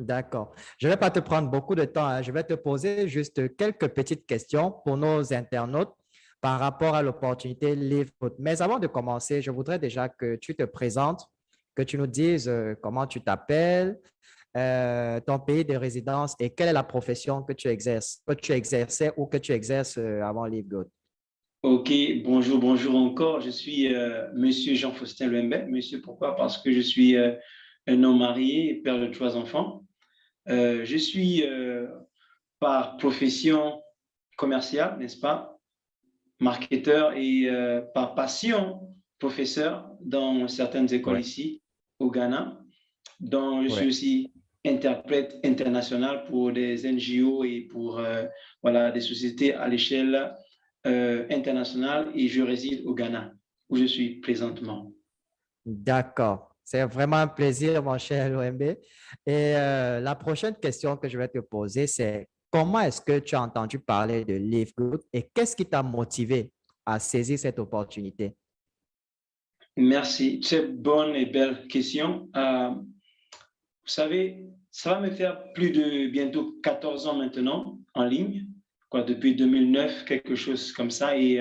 D'accord. Je ne vais pas te prendre beaucoup de temps, hein. Je vais te poser juste quelques petites questions pour nos internautes par rapport à l'opportunité Livegood. Mais avant de commencer, je voudrais déjà que tu te présentes, que tu nous dises comment tu t'appelles, ton pays de résidence et quelle est la profession que tu exerces, que tu exerçais ou que tu exerces avant Livegood. Ok, bonjour, bonjour encore. Je suis Monsieur Jean-Faustin Lembe. Monsieur, pourquoi? Parce que je suis un homme marié et père de trois enfants. Je suis par profession commerciale, n'est-ce pas? Marketeur et par passion professeur dans certaines écoles Ouais, ici au Ghana. Donc, je suis ouais. aussi interprète international pour des NGO et pour voilà, des sociétés à l'échelle internationale et je réside au Ghana où je suis présentement. D'accord. C'est vraiment un plaisir, mon cher LOMB. Et la prochaine question que je vais te poser, c'est comment est-ce que tu as entendu parler de Live Good et qu'est-ce qui t'a motivé à saisir cette opportunité? Merci. Très bonne et belle question. Vous savez, ça va me faire plus de bientôt 14 ans maintenant en ligne, quoi, depuis 2009, quelque chose comme ça. Et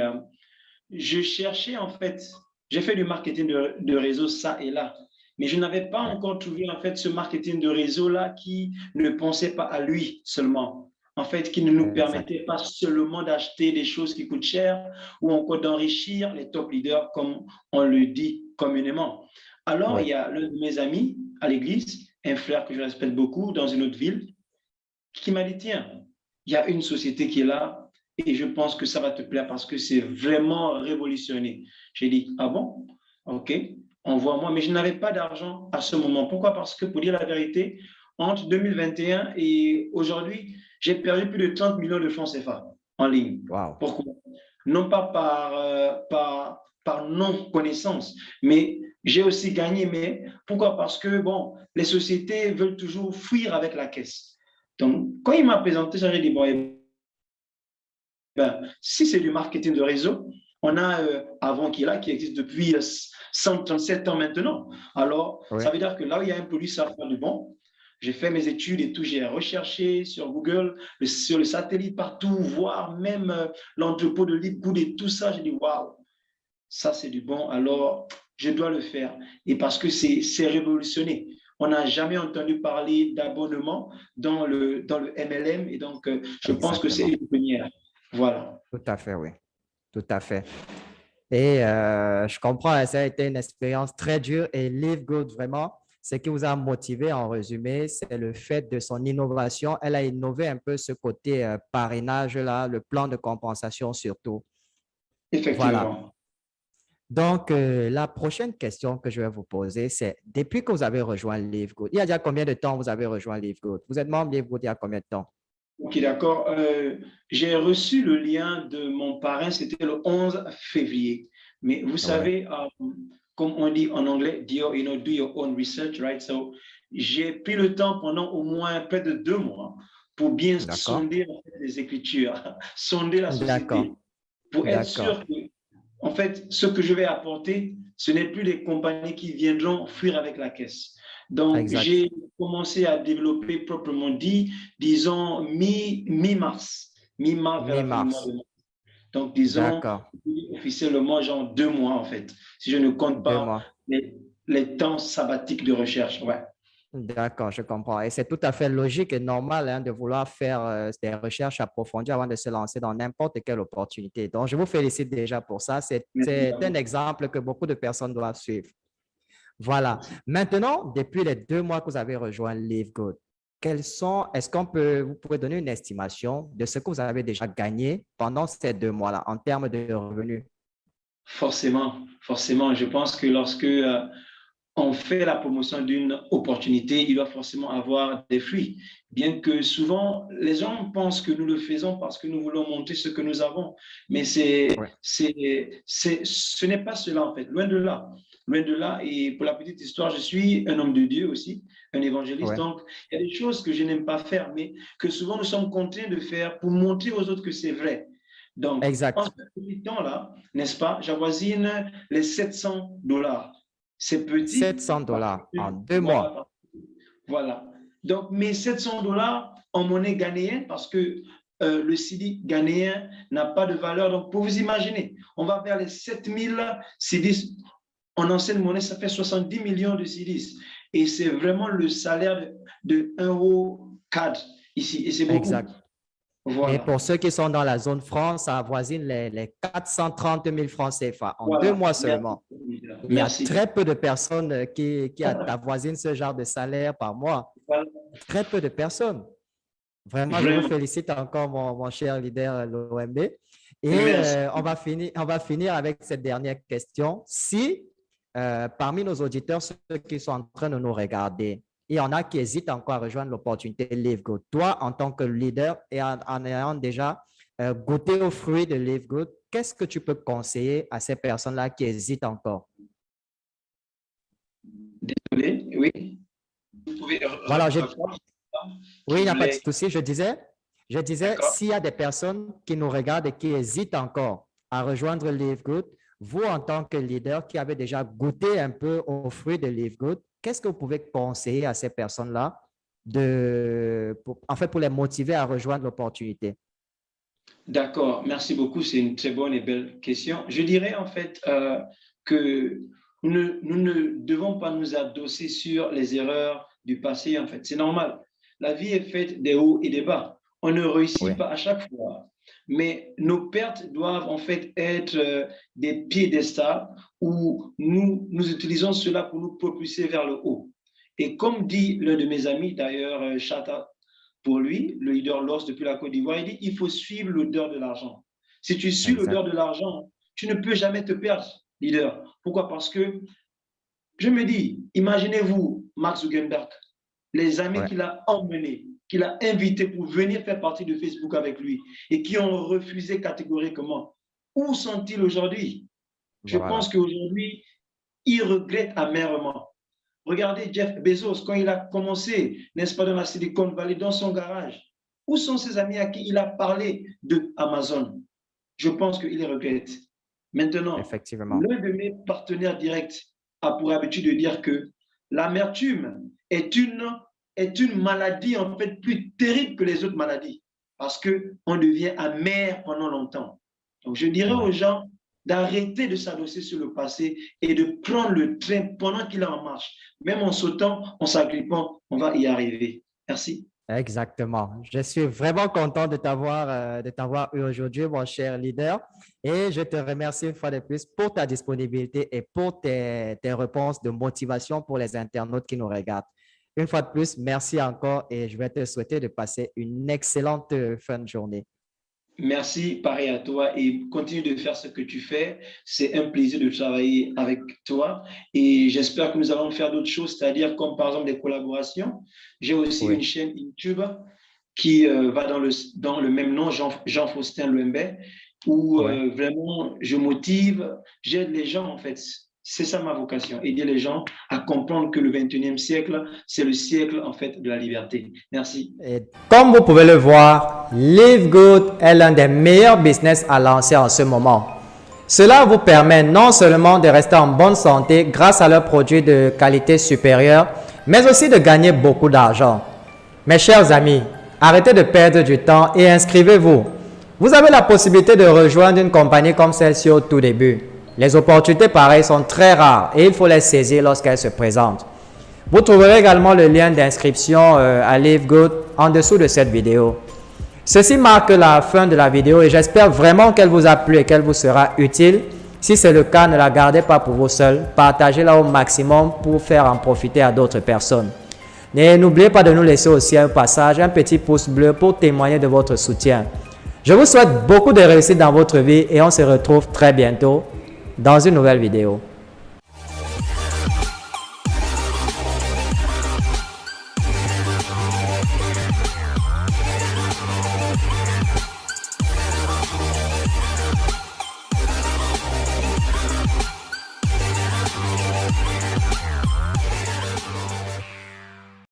je cherchais en fait, j'ai fait du marketing de réseau ça et là, mais je n'avais pas Ouais, encore trouvé en fait ce marketing de réseau là qui ne pensait pas à lui seulement. En fait, qui ne nous exact. permettait pas seulement d'acheter des choses qui coûtent cher ou encore d'enrichir les top leaders comme on le dit communément. Alors, il Oui, y a l'un de mes amis à l'église, un frère que je respecte beaucoup dans une autre ville, qui m'a dit, tiens, il y a une société qui est là et je pense que ça va te plaire parce que c'est vraiment révolutionné. J'ai dit, ah bon? OK, envoie-moi. Mais je n'avais pas d'argent à ce moment. Pourquoi? Parce que pour dire la vérité, entre 2021 et aujourd'hui, j'ai perdu plus de 30 millions de francs CFA en ligne. wow. Pourquoi? Non pas par non-connaissance, mais j'ai aussi gagné. Mais pourquoi? Parce que, bon, les sociétés veulent toujours fuir avec la caisse. Donc, quand il m'a présenté ça, j'ai dit, bon, eh ben, si c'est du marketing de réseau, on a avant qui est là, qui existe depuis 137 ans maintenant. Alors, Oui, ça veut dire que là où il y a un produit, ça va faire du bon. J'ai fait mes études et tout, j'ai recherché sur Google, sur le satellite, partout, voir même l'entrepôt de Livegood et tout ça. J'ai dit, waouh, ça c'est du bon, alors je dois le faire. Et parce que c'est révolutionné. On n'a jamais entendu parler d'abonnement dans le MLM et donc je pense que c'est exactement. une première. Voilà. Tout à fait, oui. Tout à fait. Et je comprends, hein, ça a été une expérience très dure et Live Good, vraiment, ce qui vous a motivé en résumé, c'est le fait de son innovation. Elle a innové un peu ce côté parrainage-là, le plan de compensation surtout. Voilà. Effectivement. Donc, la prochaine question que je vais vous poser, c'est depuis que vous avez rejoint Live Good, il y a déjà combien de temps vous avez rejoint Live Good? Vous êtes membre Live Good il y a combien de temps? Ok, d'accord. J'ai reçu le lien de mon parrain, c'était le 11 février. Mais vous Ouais, savez, comme on dit en anglais, do your own research, right? So, j'ai pris le temps pendant au moins près de 2 mois pour bien d'accord. sonder en fait, les écritures, sonder la société, D'accord, pour être d'accord, sûr que, en fait, ce que je vais apporter, ce n'est plus les compagnies qui viendront fuir avec la caisse. Donc, exact. j'ai commencé à développer proprement dit, disons, mi-mars, mi-mars vers la fin du mois Mi-mars. de mars. Donc, disons, D'accord. officiellement, genre 2 mois, en fait, si je ne compte Deux pas mois. les temps sabbatiques de recherche. Ouais. D'accord, je comprends. Et c'est tout à fait logique et normal hein, de vouloir faire des recherches approfondies avant de se lancer dans n'importe quelle opportunité. Donc, je vous félicite déjà pour ça. Merci C'est à un vous. exemple que beaucoup de personnes doivent suivre. Voilà. Merci. Maintenant, depuis les 2 mois que vous avez rejoint LiveGood, est-ce vous pouvez donner une estimation de ce que vous avez déjà gagné pendant ces 2 mois-là en termes de revenus? Forcément, forcément. Je pense que lorsque on fait la promotion d'une opportunité, il doit forcément avoir des fruits. Bien que souvent, les gens pensent que nous le faisons parce que nous voulons montrer ce que nous avons. Mais Oui, ce n'est pas cela, en fait. Loin de là. Loin de là. Et pour la petite histoire, je suis un homme de Dieu aussi, un évangéliste. oui, Donc, il y a des choses que je n'aime pas faire, mais que souvent nous sommes contraints de faire pour montrer aux autres que c'est vrai. Donc, en ce exact. petit temps-là, n'est-ce pas, j'avoisine les $700. C'est petit, 700 parce dollars que, en 2 mois. voilà, voilà. Donc, mes 700 dollars en monnaie ghanéenne, parce que le cedi ghanéen n'a pas de valeur. Donc, pour vous imaginer, on va vers les 7000 cedis. En ancienne monnaie, ça fait 70 millions de cedis. Et c'est vraiment le salaire de 1 euro CAD ici. Et c'est beaucoup. Exact. Voilà. Et pour ceux qui sont dans la zone franc, ça avoisine les 430 000 francs CFA en Voilà. 2 mois seulement. Merci. Il y a très peu de personnes qui avoisinent ce genre de salaire par mois. Voilà. Très peu de personnes. Vraiment, je vous félicite encore, mon cher leader l'OMB. Et on va finir avec cette dernière question. Si parmi nos auditeurs, ceux qui sont en train de nous regarder, il y en a qui hésitent encore à rejoindre l'opportunité Live Good. Toi, en tant que leader et en ayant déjà goûté aux fruits de Live Good, qu'est-ce que tu peux conseiller à ces personnes-là qui hésitent encore? Désolé, oui. Vous pouvez voilà, oui, il n'y a pas de souci. Je disais, s'il y a des personnes qui nous regardent et qui hésitent encore à rejoindre Live Good, vous, en tant que leader qui avez déjà goûté un peu aux fruits de Live Good, qu'est-ce que vous pouvez conseiller à ces personnes-là pour les motiver à rejoindre l'opportunité? D'accord, merci beaucoup. C'est une très bonne et belle question. Je dirais en fait que nous ne devons pas nous adosser sur les erreurs du passé. En fait, c'est normal. La vie est faite des hauts et des bas. On ne réussit pas à chaque fois. Mais nos pertes doivent en fait être des piédestals où nous utilisons cela pour nous propulser vers le haut. Et comme dit l'un de mes amis, d'ailleurs, Chata, pour lui, le leader LOS depuis la Côte d'Ivoire, il dit il faut suivre l'odeur de l'argent. Si tu suis l'odeur de l'argent, tu ne peux jamais te perdre, leader. Pourquoi? Parce que je me dis, imaginez-vous Mark Zuckerberg, les amis qu'il a emmenés, qu'il a invités pour venir faire partie de Facebook avec lui et qui ont refusé catégoriquement. Où sont-ils aujourd'hui? Je pense qu'aujourd'hui, ils regrettent amèrement. Regardez Jeff Bezos, quand il a commencé, n'est-ce pas, dans la Silicon Valley, dans son garage. Où sont ses amis à qui il a parlé de Amazon? Je pense qu'il les regrette. Maintenant, l'un de mes partenaires directs a pour habitude de dire que l'amertume est une maladie en fait plus terrible que les autres maladies parce qu'on devient amer pendant longtemps. Donc, je dirais aux gens d'arrêter de s'adosser sur le passé et de prendre le train pendant qu'il est en marche. Même en sautant, en s'agrippant, on va y arriver. Merci. Exactement. Je suis vraiment content de t'avoir eu aujourd'hui, mon cher leader. Et je te remercie une fois de plus pour ta disponibilité et pour tes réponses de motivation pour les internautes qui nous regardent. Une fois de plus, merci encore et je vais te souhaiter de passer une excellente fin de journée. Merci, pareil à toi et continue de faire ce que tu fais. C'est un plaisir de travailler avec toi et j'espère que nous allons faire d'autres choses, c'est-à-dire comme par exemple des collaborations. J'ai aussi une chaîne YouTube qui va dans le même nom, Jean-Faustin Louembé, où vraiment je motive, j'aide les gens en fait. C'est ça ma vocation, aider les gens à comprendre que le 21e siècle, c'est le siècle en fait de la liberté. Merci. Et comme vous pouvez le voir, Live Good est l'un des meilleurs business à lancer en ce moment. Cela vous permet non seulement de rester en bonne santé grâce à leurs produits de qualité supérieure, mais aussi de gagner beaucoup d'argent. Mes chers amis, arrêtez de perdre du temps et inscrivez-vous. Vous avez la possibilité de rejoindre une compagnie comme celle-ci au tout début. Les opportunités pareilles sont très rares et il faut les saisir lorsqu'elles se présentent. Vous trouverez également le lien d'inscription à Live Good en dessous de cette vidéo. Ceci marque la fin de la vidéo et j'espère vraiment qu'elle vous a plu et qu'elle vous sera utile. Si c'est le cas, ne la gardez pas pour vous seul. Partagez-la au maximum pour faire en profiter à d'autres personnes. Et n'oubliez pas de nous laisser aussi un passage, un petit pouce bleu pour témoigner de votre soutien. Je vous souhaite beaucoup de réussite dans votre vie et on se retrouve très bientôt dans une nouvelle vidéo.